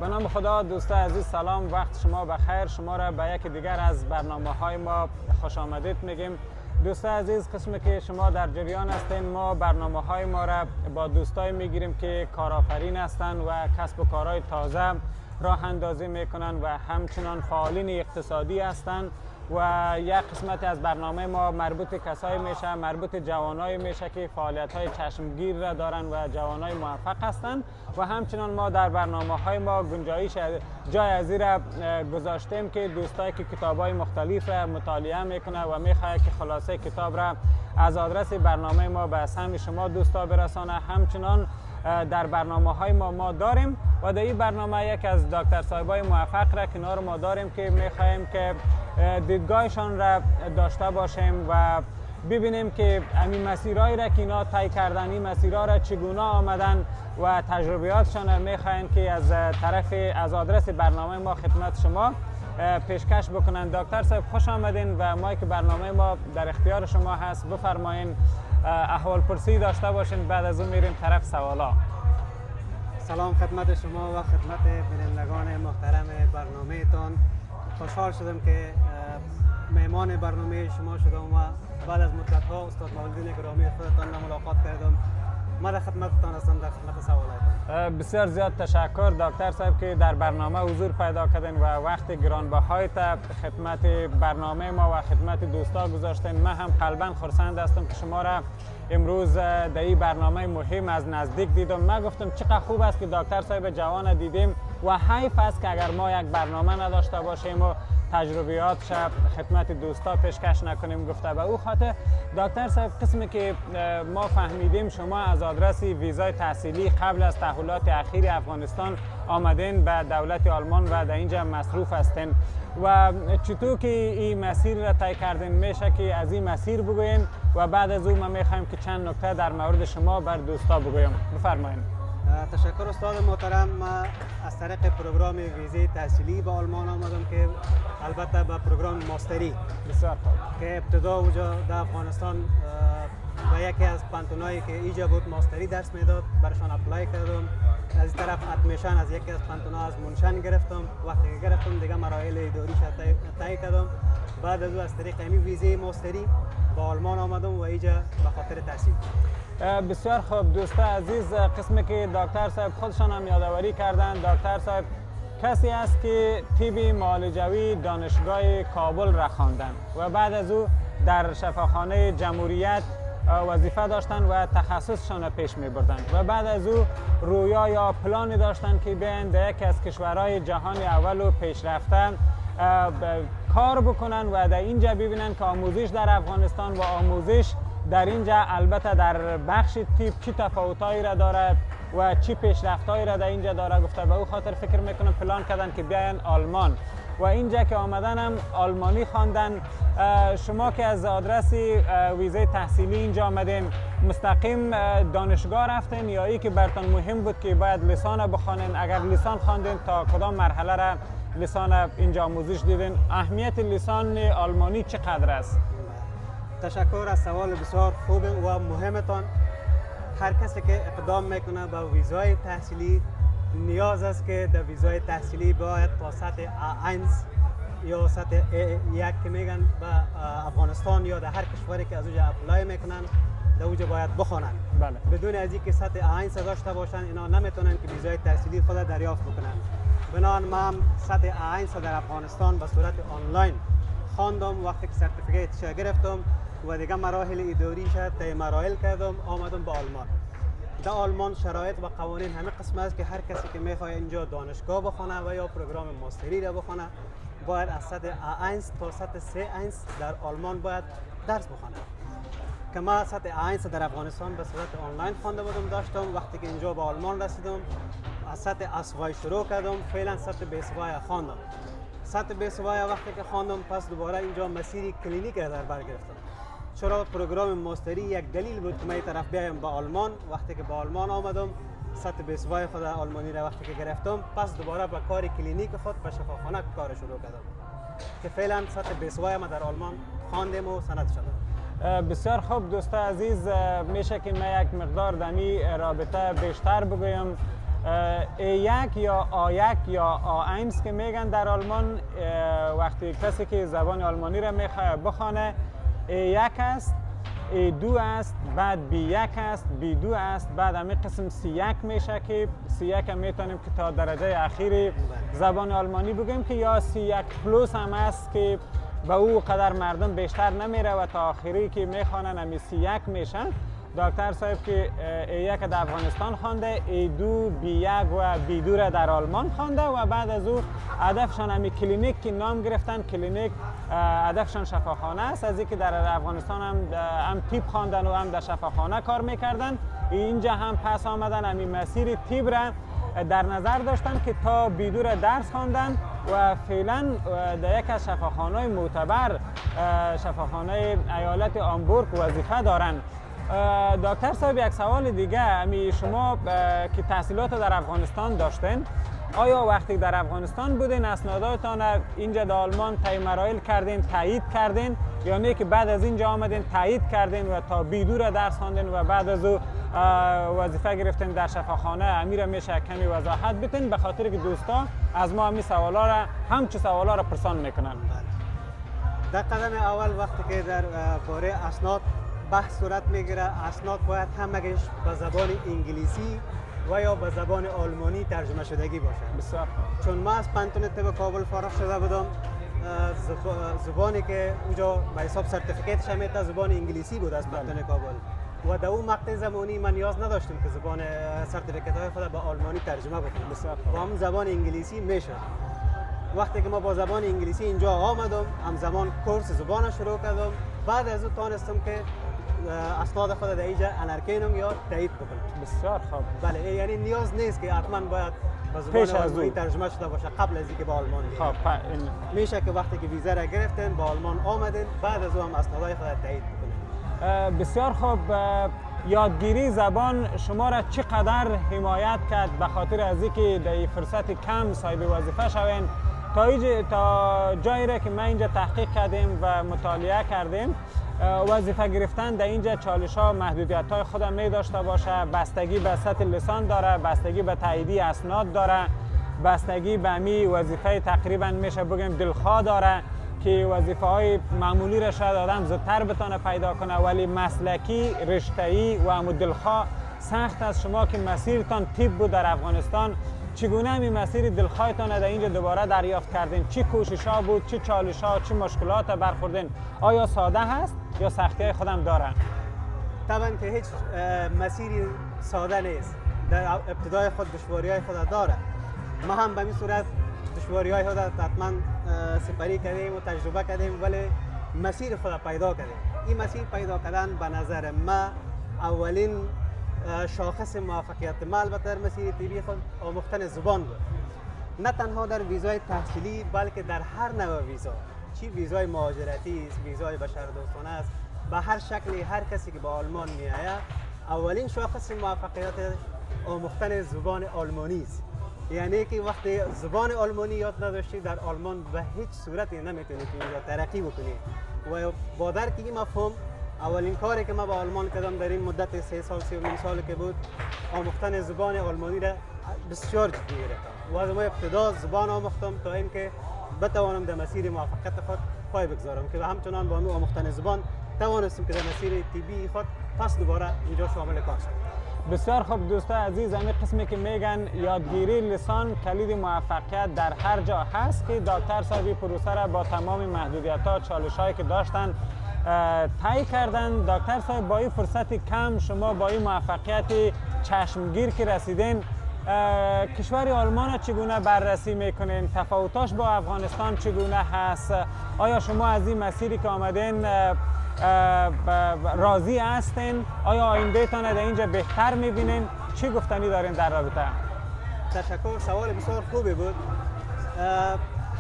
به نام خدا. دوستان عزیز سلام، وقت شما بخیر. شما را به یک دیگر از برنامه‌های ما خوش آمدید میگیم. دوستان عزیز، قسمی که شما در جریان هستین، ما برنامه‌های ما را با دوستای میگیریم که کارآفرین هستند و کسب و کارهای تازه راه اندازی میکنن و همچنان فعالین اقتصادی هستند و یک قسمت از برنامه ما مربوط کسایی میشه، مربوط جوانایی میشه که فعالیت‌های چشمگیر را دارن و جوانای موفق هستند و همچنان ما در برنامه‌های ما گنجایش جای از این را گذاشتیم که دوستایی که کتاب‌های مختلف را مطالعه میکنه و میخواد که خلاصه کتاب را از آدرس برنامه ما به سهم شما دوستا برسانه. همچنان در برنامه‌های ما داریم و در این برنامه یک از دکتر صاحبای موفق را کنار ما داریم که می‌خوایم که دیدگاهشان را داشته باشیم و ببینیم که همین مسیرهایی را که اینا طی کردن، این مسیرها را چگونه آمدن و تجربیاتشان را می‌خوایم که از آدرس برنامه ما خدمت شما پیشکش بکنن. دکتر صاحب خوش آمدین و ما که برنامه ما در اختیار شما هست، بفرمایین احوال پرسی داشته باشین، بعد از اون میریم طرف سوالا. سلام خدمت شما و خدمت بینندگان محترم برنامه تان. خوشحال شدم که مهمان برنامه شما شدم و بعد از مدت ها استاد مولدین گرامی خودتان را ملاقات کردم. ما در خدمتتان هستم در خدمت سوالاتتان. بسیار زیاد تشکر دکتر صاحب که در برنامه حضور پیدا کردین و وقت گرانبهای تا خدمت برنامه ما و خدمت دوستا گذاشتین. من هم قلبا خرسند هستم که شما را امروز در این برنامه مهم از نزدیک دیدم. من گفتم چقدر خوب است که دکتر صاحب جوان دیدیم و حیف است که اگر ما یک برنامه نداشته باشیم و تجربیات خدمت دوستا پیشکش نکنیم. گفته به او خاطر دکتر صاحب، قسمی که ما فهمیدیم شما از آدرس ویزای تحصیلی قبل از تحولات اخیر افغانستان آمدین به دولت آلمان و در اینجا مصروف هستین و چطور که این مسیر را طی کردین میشه که از این مسیر بگوین و بعد از اون ما میخوایم که چند نکته در مورد شما بر دوستا بگویم. بفرمایید. تشکر استاد محترم. ما از طریق پروگرام ویزه تحصیلی به آلمان آمدم که البته به پروگرام ماستری بسیار خوب که ابتدا اونجا در افغانستان و یکی از پانتونایی که اینجا بود ماستری درس میداد برشان اپلای کردم. از این طرف ادمیشن از یکی از پانتونا از منشن گرفتم. وقتی که گرفتم دیگه مراحل اداریش طی کردم. بعد از او از طریق این ویزه ماستری به آلمان آمدم و اینجا به خاطر تحصیل. بسیار خوب دوستان عزیز، قسمی که دکتر صاحب خودشان هم یادآوری کردن، دکتر صاحب کسی است که طب معالجوی دانشگاه کابل را خواندند و بعد از او در شفاخانه جمهوریت وظیفه داشتند و تخصصشان را پیش می بردند و بعد از او رویا یا پلانی داشتند که بیاین در یکی از کشورهای جهان اول و پیشرفته کار بکنن و در اینجا ببینن که آموزش در افغانستان و آموزش در اینجا البته در بخش طب چی تفاوتایی را دارد و چی پیشرفتایی را در اینجا داره. گفته به او خاطر فکر میکنم پلان کردن که بیاین آلمان و اینجا که آمدن هم آلمانی خواندن. شما که از آدرس ویزه تحصیلی اینجا آمدین، مستقیم دانشگاه رفتین یا ای که برتان مهم بود که باید لیسان بخوانین؟ اگر لیسان خواندین تا کدام مرحله را لیسان اینجا آموزش دیدین؟ اهمیت لیسان آلمانی چقدر است؟ تشکر از سوال بسیار خوب و مهمتان. هر کسی که اقدام میکنه به ویزای تحصیلی نیاز است که در ویزای تحصیلی باید تا سطح A1 یا سطح A1 که میگن به افغانستان یا در هر کشوری که از اونجا اپلای میکنن در اونجا باید بخوانن. بله. بدون از اینکه سطح A1 داشته باشن اینا نمیتونن که ویزای تحصیلی خود دریافت بکنن. بنابراین من سطح A1 در افغانستان به صورت آنلاین خواندم. وقتی که سرتیفیکیتش گرفتم و دیگه مراحل اداریش طی مراحل کردم، آمدم به آلمان. در آلمان شرایط و قوانین همه قسم است که هر کسی که میخواد اینجا دانشگاه بخونه و یا پروگرام ماستری را بخونه باید از سطح A1 تا سطح C1 در آلمان باید درس بخونه. که ما سطح A1 در افغانستان به صورت آنلاین خوانده بودم داشتم. وقتی که اینجا به آلمان رسیدم از سطح A2 شروع کردم، فعلا سطح B2 خواندم. سطح B2 وقتی که خواندم پس دوباره اینجا مسیری کلینیک را در بر گرفتم. چرا پروگرام ماستری یک دلیل بود که من طرف بیایم به آلمان. وقتی که به آلمان آمدم سطح B2 خود آلمانی را وقتی که گرفتم پس دوباره به کار کلینیک خود به شفاخانه کار شروع کردم که فعلا سطح B2 ما در آلمان خواندم و سند شدم. بسیار خوب دوستان عزیز، میشه که من یک مقدار دمی رابطه بیشتر بگویم A1 یا A1 یا A1 که میگن در آلمان، وقتی کسی که زبان آلمانی را میخواد بخونه، A1 است، A2 است، بعد B1 است، B2 است، بعد همین قسم C1 میشه که C1 هم میتونیم که تا درجه اخیری زبان آلمانی بگیم که یا C1 پلوس هم است که به او قدر مردم بیشتر نمیره و تا آخری که میخوانن همی C1 میشن. دکتر صاحب که A1 در افغانستان خوانده، A2 B1 و B2 را در آلمان خوانده و بعد از او هدفشان همی کلینیک که نام گرفتن، کلینیک هدفشان شفاخانه است، از اینکه در افغانستان هم تیپ خواندن و هم در شفاخانه کار میکردن. اینجا هم پس آمدن همی مسیر تیپ را در نظر داشتن که تا B2 را درس خواندن و فعلا در یک از شفاخانه‌های معتبر، شفاخانه ایالت آمبورگ وظیفه دارند. دکتر صاحب یک سوال دیگه، امی شما که تحصیلات در افغانستان داشتین، آیا وقتی در افغانستان بودین اسناداتان اینجا در آلمان طی مراحل کردین، تایید کردین، یا نه که بعد از اینجا آمدین تایید کردین و تا B2 را درس خواندین و بعد از او وظیفه گرفتین در شفاخانه؟ امیر میشه کمی وضاحت بتین، به خاطر که دوستا از ما همین سوالا را، همچون سوالا را پرسان میکنن. در قدم اول وقتی که در باره اسناد بحث صورت میگیره، اسناد باید همگیش به زبان انگلیسی و یا به زبان آلمانی ترجمه شدگی باشه. بسیار. چون ما از پانتون طب کابل فارغ شده بودم، زبانی که اونجا به حساب سرتیفیکیتش هم زبان انگلیسی بود از پانتون کابل و در اون مقطع زمانی من نیاز نداشتم که زبان سرتیفیکیت های خود به آلمانی ترجمه بکنم. بسیار. با هم زبان انگلیسی میشه. وقتی که ما با زبان انگلیسی اینجا آمدم، همزمان کورس زبان شروع کردم، بعد از اون تانستم که اسناد خود در اینجا انرکینم یا تایید بکنم. بسیار خوب. بله، یعنی نیاز نیست که حتما باید به زبان آلمانی ترجمه شده باشه قبل از اینکه به آلمان بیاید. خب میشه که وقتی که ویزا را گرفتین با آلمان آمدین، بعد از اون هم اسنادهای خود تایید بکنید. بسیار خوب. یادگیری زبان شما را چقدر حمایت کرد به خاطر از اینکه در فرصت کم صاحب وظیفه شوین؟ تا جایی را که ما اینجا تحقیق کردیم و مطالعه کردیم، وظیفه گرفتن در اینجا چالش ها، محدودیت های خود می داشته باشه، بستگی به سطح لسان داره، بستگی به تاییدی اسناد داره، بستگی به می وظیفه تقریبا میشه بگیم دلخواه داره که وظیفه های معمولی را شاید آدم زودتر بتونه پیدا کنه، ولی مسلکی، رشته‌ای و دلخواه سخت است. شما که مسیرتان تیپ بود در افغانستان، چگونه همی مسیر دلخواهتان در اینجا دوباره دریافت کردین؟ چی کوشش ها بود، چی چالش ها، چی مشکلات برخوردین؟ آیا ساده هست یا سختی های خودم داره؟ طبعا که هیچ مسیری ساده نیست، در ابتدای خود دشواری های خود داره. ما هم به این صورت دشواری های خود حتما سپری کردیم و تجربه کردیم، ولی مسیر خود پیدا کردیم. این مسیر پیدا کردن به نظر ما اولین شاخص موفقیت ما البته در مسیر طبی خود آموختن زبان بود. نه تنها در ویزای تحصیلی بلکه در هر نوع ویزا، چی ویزای مهاجرتی است، ویزای بشردوستانه است، به هر شکلی هر کسی که به آلمان میآید اولین شاخص موفقیت آموختن زبان آلمانی است. یعنی که وقتی زبان آلمانی یاد نداشتی در آلمان به هیچ صورتی نمیتونی که اینجا ترقی بکنی. و با درک این مفهوم اولین کاری که ما با آلمان کردم در این مدت 3 سال 3 سال که بود، آموختن زبان آلمانی را بسیار جدی گرفتم و از ما ابتدا زبان آموختم تا اینکه بتوانم در مسیر موفقیت خود پای بگذارم که همچنان با آموختن زبان توانستیم که در مسیر طبی خود پس دوباره اینجا شامل کار شد. بسیار خوب دوستان عزیز، همین قسمی که میگن یادگیری لسان کلید موفقیت در هر جا هست که دکتر صاحب پروسه را با تمام محدودیت‌ها، چالش‌هایی که داشتن طی کردن. دکتر صاحب با این فرصت کم شما با این موفقیت چشمگیر که رسیدین، کشور آلمان را چگونه بررسی میکنین؟ تفاوتاش با افغانستان چگونه هست؟ آیا شما از این مسیری که آمدین راضی هستین؟ آیا آینده تان در اینجا بهتر میبینین؟ چی گفتنی دارین در رابطه؟ تشکر، سوال بسیار خوبی بود.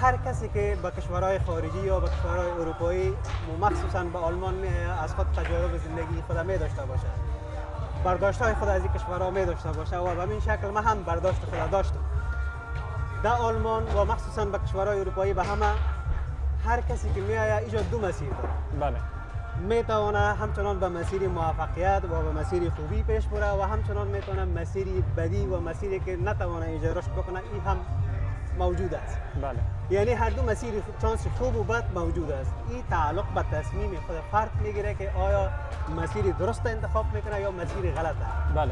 هر کسی که به کشورهای خارجی یا به کشورهای اروپایی و مخصوصا به آلمان از خود تجارب زندگی خود می داشته باشه، برداشت‌های خود از این کشورها می داشته باشه و به این شکل من هم برداشت خود داشتم. در آلمان و مخصوصا به کشورهای اروپایی به همه هر کسی که می آید اینجا دو مسیر داره. بله. میتونه همچنان به مسیر موفقیت و به مسیر خوبی پیش بره و همچنان میتونه مسیری بدی و مسیری که نتونه اینجا رشد بکنه این هم موجود است. بله. یعنی هر دو مسیر چانس خوب و بد موجود است. این تعلق به تصمیم خود فرد میگیره که آیا مسیر درست انتخاب میکنه یا مسیر غلط است. بله.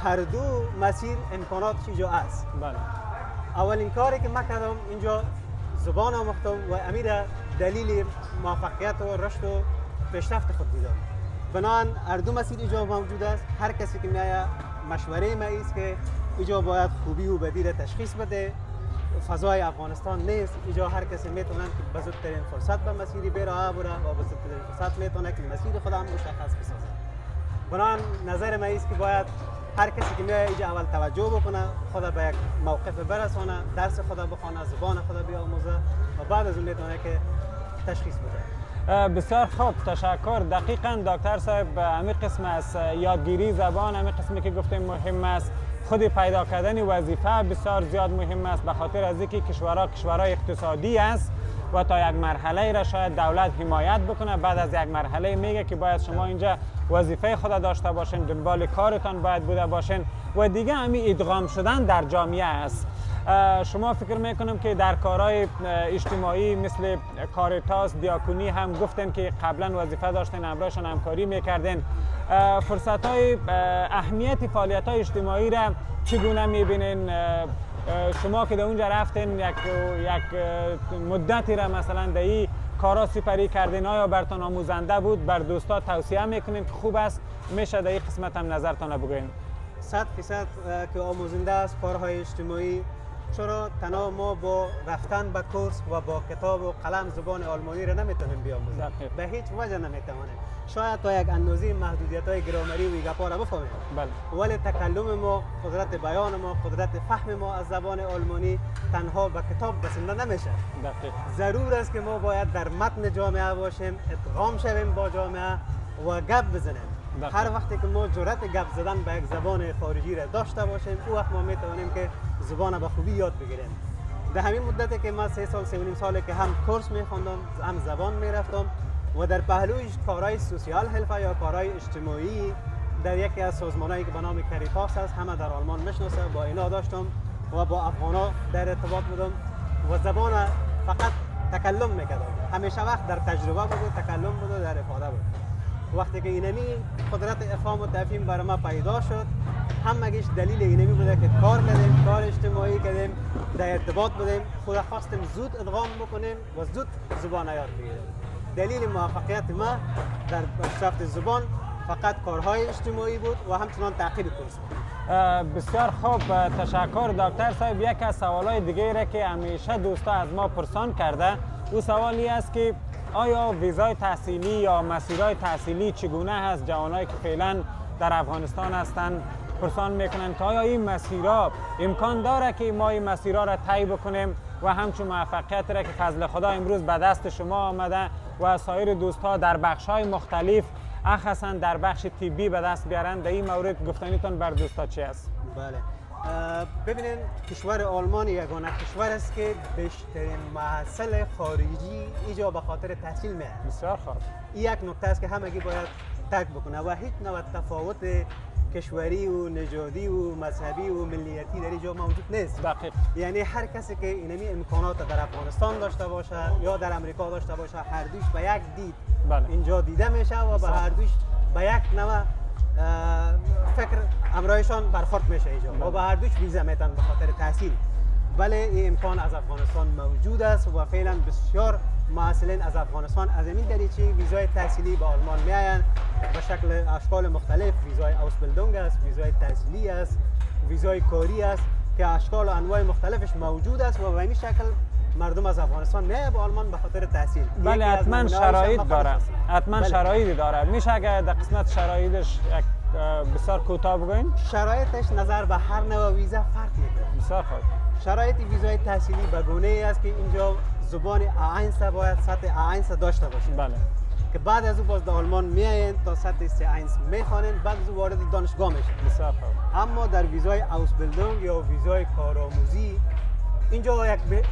هر دو مسیر امکاناتش اینجا است. بله. اولین کاری که من کردم اینجا زبان آموختم و امیر دلیل موفقیت و رشد و پیشرفت خود دیدم. بنابراین هر دو مسیر اینجا موجود است. هر کسی که میآید مشوره ما است که اینجا باید خوبی و بدی را تشخیص بده. فضای افغانستان نیست. اینجا هر کسی میتونه که به زودترین فرصت به مسیری بره بره و به زودترین فرصت میتونه که مسیر خود هم مشخص بسازه. بنابراین نظر ما است که باید هر کسی که میاد اینجا اول توجه بکنه، خود به یک موقف برسانه، درس خود بخونه، زبان خود بیاموزه و بعد از اون میتونه که تشخیص بده. بسیار خوب، تشکر. دقیقاً دکتر صاحب همین قسم از یادگیری زبان، همین قسمی که گفتیم مهم است. خود پیدا کردن وظیفه بسیار زیاد مهم است، به خاطر از اینکه کشورهای اقتصادی است و تا یک مرحله را شاید دولت حمایت بکنه. بعد از یک مرحله میگه که باید شما اینجا وظیفه خود داشته باشین، دنبال کارتان باید بوده باشین و دیگه همین ادغام شدن در جامعه است. شما فکر میکنم که در کارهای اجتماعی مثل کاریتاس، دیاکونی هم گفتن که قبلا وظیفه داشتن، همراهشان همکاری میکردن. فرصت های اهمیت فعالیت های اجتماعی را چگونه میبینین؟ شما که در اونجا رفتین یک مدتی را مثلا در این کارا سپری کردین، آیا برتان آموزنده بود؟ بر دوستا توصیه میکنین که خوب است؟ میشه در این قسمت هم نظرتان بگوین. 100% که آموزنده است کارهای اجتماعی. چرا تنها ما با رفتن به کورس و با کتاب و قلم زبان آلمانی را نمیتونیم بیاموزیم، به هیچ وجه نمیتونیم. شاید تا یک اندازه محدودیت های گرامری و گپا را بفهمیم، ولی تکلم ما، قدرت بیان ما، قدرت فهم ما از زبان آلمانی تنها به کتاب رسیده نمیشه. ضرور است که ما باید در متن جامعه باشیم، ادغام شویم با جامعه و گپ بزنیم. هر وقتی که ما جرأت گپ زدن به یک زبان خارجی را داشته باشیم، او وقت ما میتونیم که زبان به خوبی یاد بگیریم. در همین مدتی که من 3 سال 3.5 ساله که هم کورس میخوندم، هم زبان میرفتم و در پهلوی کارهای سوسیال هلفه یا کارهای اجتماعی در یکی از سازمانایی که به نام کاریتاس است، همه در آلمان میشناسه، با اینا داشتم و با افغانا در ارتباط بودم و زبان فقط تکلم میکردم. همیشه وقت در تجربه بود، تکلم بود و در افاده بود. وقتی که اینمی قدرت افهام و تفهیم برای ما پیدا شد، همگیش دلیل اینمی بوده که کار کردیم، کار اجتماعی کردیم، در ارتباط بودیم، خود خواستیم زود ادغام بکنیم و زود زبان یاد بگیریم. دلیل موفقیت ما در پیشرفت زبان فقط کارهای اجتماعی بود و همچنان تعقیب کورس بود. بسیار خوب، تشکر دکتر صاحب. یک از سوالای دیگه را که همیشه دوستا از ما پرسان کرده، او سوالی است که آیا ویزای تحصیلی یا مسیرهای تحصیلی چگونه هست؟ جوانایی که فعلا در افغانستان هستند پرسان میکنن که آیا این مسیرها امکان داره که ما این مسیرها را طی بکنیم و همچون موفقیت را که فضل خدا امروز به دست شما آمده و سایر دوستها در بخش‌های مختلف اخصاً در بخش طبی به دست بیارن، در این مورد گفتنیتون بر دوستا چی است؟ بله، ببینین کشور آلمان یگانه کشور است که بیشترین محصل خارجی اینجا به خاطر تحصیل میاد. بسیار خوب. این یک نکته است که همگی باید ترک بکنه و هیچ نوع تفاوت کشوری و نژادی و مذهبی و ملیتی در اینجا موجود نیست. دقیق. یعنی هر کسی که اینمی امکانات در افغانستان داشته باشه یا در امریکا داشته باشه، هر دوش به یک دید اینجا دیده میشه و به هر دوش به یک نوع فکر همراهشان برخورد میشه اینجا و به هر دوش ویزا میتن به خاطر تحصیل. ولی این امکان از افغانستان موجود است و فعلا بسیار محصلین از افغانستان از این دریچه ویزای تحصیلی به آلمان میآیند به شکل اشکال مختلف. ویزای اوسبیلدونگ است، ویزای تحصیلی است، ویزای کاری است که اشکال و انواع مختلفش موجود است و به این شکل مردم از افغانستان میآیند به آلمان به خاطر تحصیل. بله، حتما شرایط داره. حتما شرایطی داره. میشه اگر در قسمت شرایطش بسیار کوتاه بگوین؟ شرایطش نظر به هر نوع ویزا فرق میکنه. بسیار خوب. شرایط ویزای تحصیلی به گونه‌ای است که اینجا زبان A1 باید سطح A1 داشته باشید. بله. که بعد از او باز در آلمان میایند تا سطح C1 میخوانند، بعد از او وارد دانشگاه میشن. بسیار خوب. اما در ویزای اوسبیلدونگ یا ویزای کارآموزی اینجا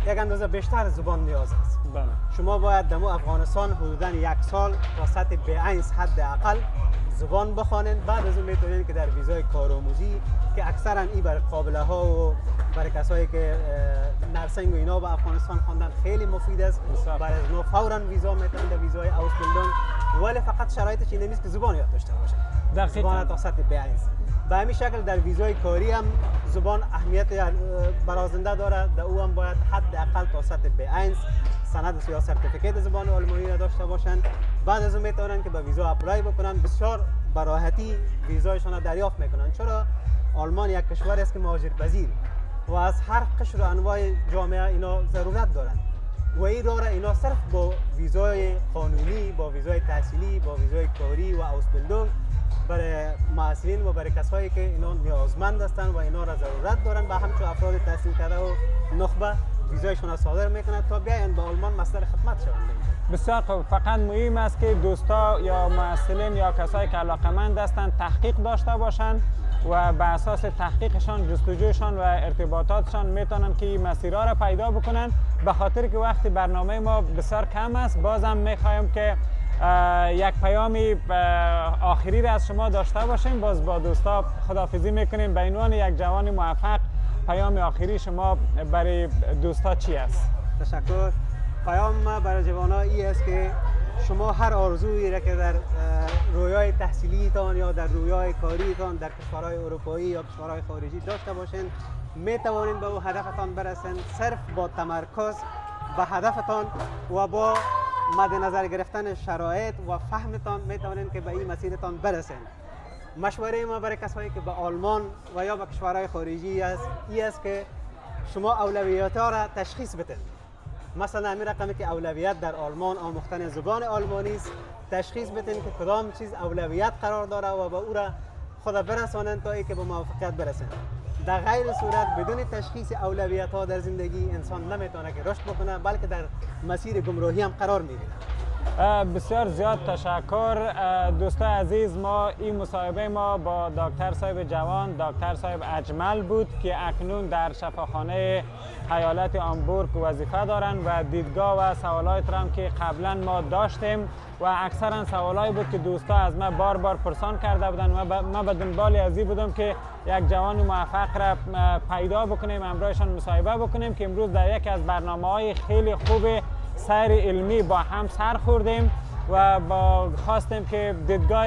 یک اندازه بیشتر زبان نیاز است. بله. شما باید دمو افغانستان حدوداً 1 سال تا سطح B1 حداقل زبان بخوانید. بعد از اون میتونید که در ویزای کارآموزی که اکثرا این برای قابله ها و برای کسایی که نرسنگ و اینا به افغانستان خواندن خیلی مفید است. برای از نو فوراً ویزا میتونید در ویزای اوسبیلدونگ، ولی فقط شرایطش این نیست که زبان یاد داشته باشه. زبان تا سطح B1. به همین شکل در ویزای کاری هم زبان اهمیت برازنده داره. در او هم باید حداقل تا سطح B1 سند یا سرتیفیکیت زبان آلمانی را داشته باشند. بعد از اون میتونن که به ویزا اپلای بکنن. بسیار به راحتی ویزایشان را دریافت میکنن، چرا آلمان یک کشور است که مهاجرپذیر و از هر قشر و انواع جامعه اینا ضرورت دارند و این را اینا صرف با ویزای قانونی، با ویزای تحصیلی، با ویزای کاری و اوسبیلدونگ برای معاصرین و برای کسایی که اینا نیازمند هستند و اینا را ضرورت دارند و همچون افراد تحصیل کرده و نخبه ویزایشون را صادر میکنند تا بیاین به آلمان مصدر خدمت شوند. بسیار خوب. فقط مهم است که دوستا یا معسلین یا کسایی که علاقمند هستند تحقیق داشته باشند و به اساس تحقیقشان، جستجوشان و ارتباطاتشان میتونن که این مسیرها را پیدا بکنن. به خاطر که وقتی برنامه ما بسیار کم است، بازم میخوایم که یک پیامی آخری را از شما داشته باشیم. باز با دوستا خداحافظی میکنیم. به عنوان یک جوان موفق، پیام آخری شما برای دوستا چی است؟ تشکر. پیام ما برای جوانان این است که شما هر آرزویی را که در رویای تحصیلیتان یا در رویای کاریتان در کشورهای اروپایی یا کشورهای خارجی داشته باشین، می توانید به او هدفتان برسین صرف با تمرکز به هدفتان و با مد نظر گرفتن شرایط و فهمتان می توانید که به این مسیرتان برسین. مشوره ما برای کسایی که به آلمان و یا به کشورهای خارجی است این است که شما اولویت ها را تشخیص بدید. مثلا همین رقمی که اولویت در آلمان آموختن زبان آلمانی است، تشخیص بدین که کدام چیز اولویت قرار داره و به او را خود برسانند تا اینکه به موفقیت برسند. در غیر صورت بدون تشخیص اولویت ها در زندگی انسان نمیتونه که رشد بکنه، بلکه در مسیر گمراهی هم قرار میگیره. بسیار زیاد تشکر دوستان عزیز. ما این مصاحبه ما با دکتر صاحب جوان، دکتر صاحب اجمل بود که اکنون در شفاخانه ایالت هامبورگ وظیفه دارند و دیدگاه و سوالات را هم که قبلا ما داشتیم و اکثرا سوالایی بود که دوستا از ما بار بار پرسان کرده بودند. ما به دنبال ازی بودم که یک جوان موفق را پیدا بکنیم، همراهشان مصاحبه بکنیم که امروز در یکی از برنامه‌های خیلی خوب سیر علمی با هم سر خوردیم و خواستیم که دیدگاه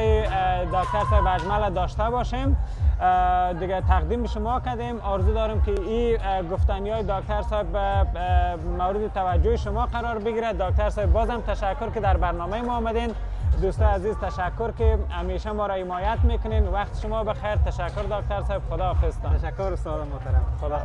دکتر صاحب اجمل داشته باشیم. دیگه تقدیم به شما کردیم. آرزو دارم که این گفتنی‌های دکتر صاحب مورد توجه شما قرار بگیره. دکتر صاحب بازم تشکر که در برنامه ما آمدین. دوستان عزیز تشکر که همیشه ما را حمایت میکنین. وقت شما بخیر. تشکر دکتر صاحب. خداحافظ. تشکر استاد محترم. خدا